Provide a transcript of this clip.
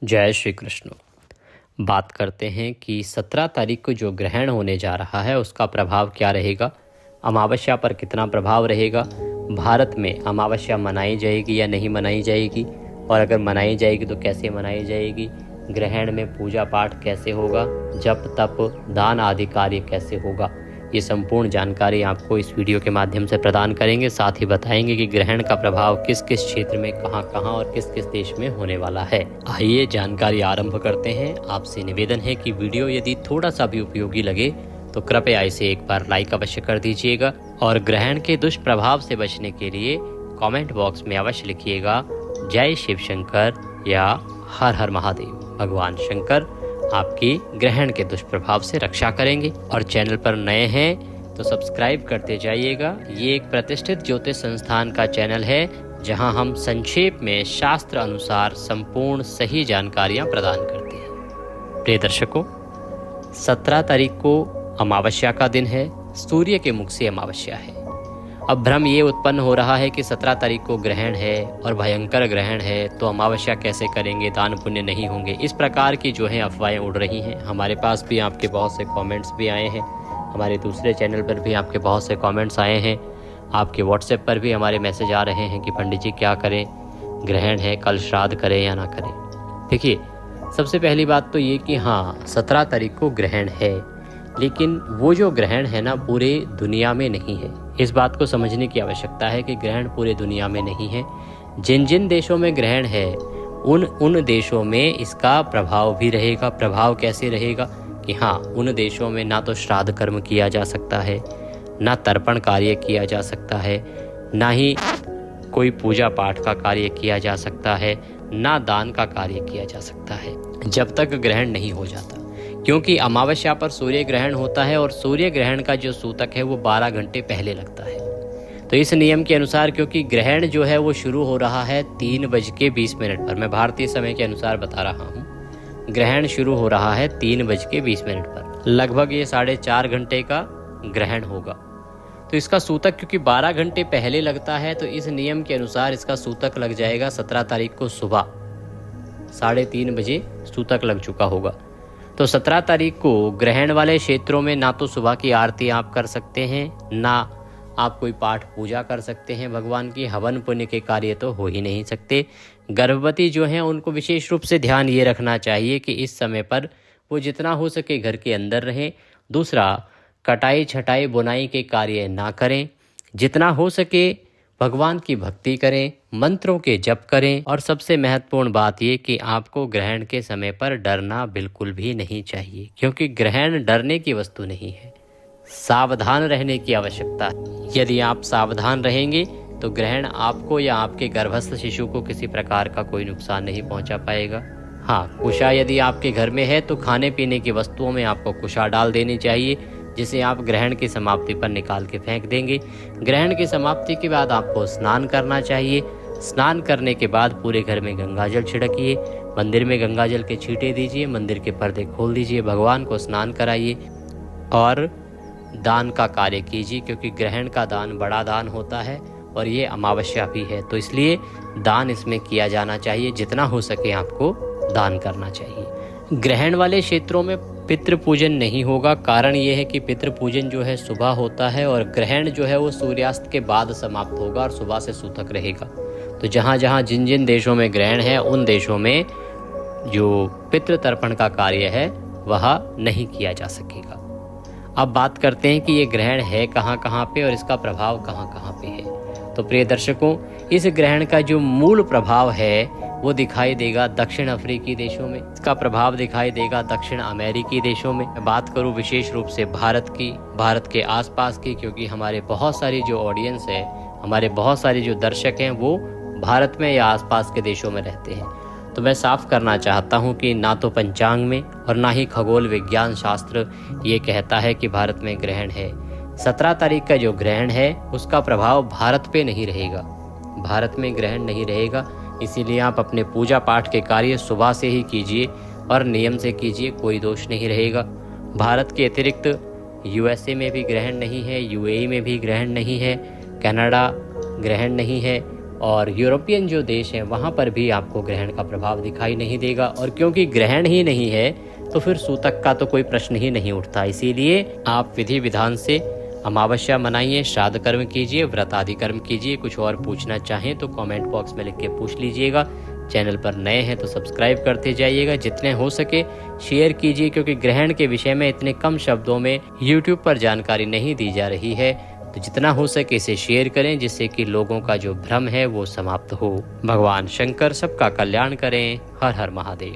जय श्री कृष्ण। बात करते हैं कि 17 तारीख को जो ग्रहण होने जा रहा है उसका प्रभाव क्या रहेगा, अमावस्या पर कितना प्रभाव रहेगा, भारत में अमावस्या मनाई जाएगी या नहीं मनाई जाएगी, और अगर मनाई जाएगी तो कैसे मनाई जाएगी, ग्रहण में पूजा पाठ कैसे होगा, जप तप दान आदि कार्य कैसे होगा, ये संपूर्ण जानकारी आपको इस वीडियो के माध्यम से प्रदान करेंगे। साथ ही बताएंगे कि ग्रहण का प्रभाव किस किस क्षेत्र में कहां कहां और किस किस देश में होने वाला है। आइए जानकारी आरंभ करते हैं। आपसे निवेदन है कि वीडियो यदि थोड़ा सा भी उपयोगी लगे तो कृपया इसे एक बार लाइक अवश्य कर दीजिएगा, और ग्रहण के दुष्प्रभाव से बचने के लिए कमेंट बॉक्स में अवश्य लिखिएगा जय शिव शंकर या हर हर महादेव। भगवान शंकर आपकी ग्रहण के दुष्प्रभाव से रक्षा करेंगे। और चैनल पर नए हैं तो सब्सक्राइब करते जाइएगा। ये एक प्रतिष्ठित ज्योतिष संस्थान का चैनल है जहां हम संक्षेप में शास्त्र अनुसार संपूर्ण सही जानकारियां प्रदान करते हैं। प्रिय दर्शकों, 17 तारीख को अमावस्या का दिन है, सूर्य के मुख से अमावस्या है। अब भ्रम ये उत्पन्न हो रहा है कि 17 तारीख को ग्रहण है और भयंकर ग्रहण है तो अमावस्या कैसे करेंगे, दान पुण्य नहीं होंगे, इस प्रकार की जो है अफवाहें उड़ रही हैं। हमारे पास भी आपके बहुत से कमेंट्स भी आए हैं, हमारे दूसरे चैनल पर भी आपके बहुत से कमेंट्स आए हैं, आपके व्हाट्सएप पर भी हमारे मैसेज आ रहे हैं कि पंडित जी क्या करें, ग्रहण है, कल श्राद्ध करें या ना करें। देखिए, सबसे पहली बात तो ये कि हाँ 17 तारीख को ग्रहण है, लेकिन वो जो ग्रहण है ना पूरे दुनिया में नहीं है। इस बात को समझने की आवश्यकता है कि ग्रहण पूरे दुनिया में नहीं है। जिन जिन देशों में ग्रहण है उन देशों में इसका प्रभाव भी रहेगा। प्रभाव कैसे रहेगा कि हाँ उन देशों में ना तो श्राद्ध कर्म किया जा सकता है, ना तर्पण कार्य किया जा सकता है, ना ही कोई पूजा पाठ का कार्य किया जा सकता है, ना दान का कार्य किया जा सकता है जब तक ग्रहण नहीं हो जाता। क्योंकि अमावस्या पर सूर्य ग्रहण होता है और सूर्य ग्रहण का जो सूतक है वो 12 घंटे पहले लगता है। तो इस नियम के अनुसार, क्योंकि ग्रहण जो है वो शुरू हो रहा है 3:20 पर, मैं भारतीय समय के अनुसार बता रहा हूँ, ग्रहण शुरू हो रहा है 3:20 पर, लगभग ये 4.5 घंटे का ग्रहण होगा। तो इसका सूतक क्योंकि 12 घंटे पहले लगता है तो इस नियम के अनुसार इसका सूतक लग जाएगा 17 तारीख को सुबह 3:30 बजे सूतक लग चुका होगा। तो 17 तारीख को ग्रहण वाले क्षेत्रों में ना तो सुबह की आरती आप कर सकते हैं, ना आप कोई पाठ पूजा कर सकते हैं भगवान की, हवन पुण्य के कार्य तो हो ही नहीं सकते। गर्भवती जो हैं उनको विशेष रूप से ध्यान ये रखना चाहिए कि इस समय पर वो जितना हो सके घर के अंदर रहें। दूसरा, कटाई छटाई बुनाई के कार्य ना करें। जितना हो सके भगवान की भक्ति करें, मंत्रों के जप करें। और सबसे महत्वपूर्ण बात ये कि आपको ग्रहण के समय पर डरना बिल्कुल भी नहीं चाहिए, क्योंकि ग्रहण डरने की वस्तु नहीं है, सावधान रहने की आवश्यकता है। यदि आप सावधान रहेंगे तो ग्रहण आपको या आपके गर्भस्थ शिशु को किसी प्रकार का कोई नुकसान नहीं पहुंचा पाएगा। हाँ, कुशा यदि आपके घर में है तो खाने पीने की वस्तुओं में आपको कुशा डाल देनी चाहिए, जिसे आप ग्रहण की समाप्ति पर निकाल के फेंक देंगे। ग्रहण की समाप्ति के बाद आपको स्नान करना चाहिए। स्नान करने के बाद पूरे घर में गंगाजल छिड़किए, मंदिर में गंगाजल के छींटे दीजिए, मंदिर के पर्दे खोल दीजिए, भगवान को स्नान कराइए और दान का कार्य कीजिए, क्योंकि ग्रहण का दान बड़ा दान होता है और ये अमावस्या भी है, तो इसलिए दान इसमें किया जाना चाहिए। जितना हो सके आपको दान करना चाहिए। ग्रहण वाले क्षेत्रों में पितृ पूजन नहीं होगा। कारण ये है कि पितृ पूजन जो है सुबह होता है और ग्रहण जो है वो सूर्यास्त के बाद समाप्त होगा और सुबह से सूतक रहेगा। तो जहाँ जहाँ जिन जिन देशों में ग्रहण है उन देशों में जो पितृ तर्पण का कार्य है वह नहीं किया जा सकेगा। अब बात करते हैं कि ये ग्रहण है कहाँ कहाँ पे और इसका प्रभाव कहाँ कहाँ पे है। तो प्रिय दर्शकों, इस ग्रहण का जो मूल प्रभाव है वो दिखाई देगा दक्षिण अफ्रीकी देशों में, इसका प्रभाव दिखाई देगा दक्षिण अमेरिकी देशों में। मैं बात करूं विशेष रूप से भारत की, भारत के आसपास की, क्योंकि हमारे बहुत सारी जो ऑडियंस है, हमारे बहुत सारे जो दर्शक हैं वो भारत में या आसपास के देशों में रहते हैं। तो मैं साफ करना चाहता हूं कि ना तो पंचांग में और ना ही खगोल विज्ञान शास्त्र ये कहता है कि भारत में ग्रहण है। 17 तारीख का जो ग्रहण है उसका प्रभाव भारत पे नहीं रहेगा, भारत में ग्रहण नहीं रहेगा। इसीलिए आप अपने पूजा पाठ के कार्य सुबह से ही कीजिए और नियम से कीजिए, कोई दोष नहीं रहेगा। भारत के अतिरिक्त यूएसए में भी ग्रहण नहीं है, यूएई में भी ग्रहण नहीं है, कनाडा ग्रहण नहीं है और यूरोपियन जो देश हैं वहाँ पर भी आपको ग्रहण का प्रभाव दिखाई नहीं देगा। और क्योंकि ग्रहण ही नहीं है तो फिर सूतक का तो कोई प्रश्न ही नहीं उठता। इसीलिए आप विधि विधान से अमावस्या मनाइए, श्राद्ध कर्म कीजिए, व्रत आदि कर्म कीजिए। कुछ और पूछना चाहें तो कमेंट बॉक्स में लिख के पूछ लीजिएगा। चैनल पर नए हैं तो सब्सक्राइब करते जाइएगा, जितने हो सके शेयर कीजिए, क्योंकि ग्रहण के विषय में इतने कम शब्दों में यूट्यूब पर जानकारी नहीं दी जा रही है। तो जितना हो सके इसे शेयर करें, जिससे कि लोगों का जो भ्रम है वो समाप्त हो। भगवान शंकर सबका कल्याण करें। हर हर महादेव।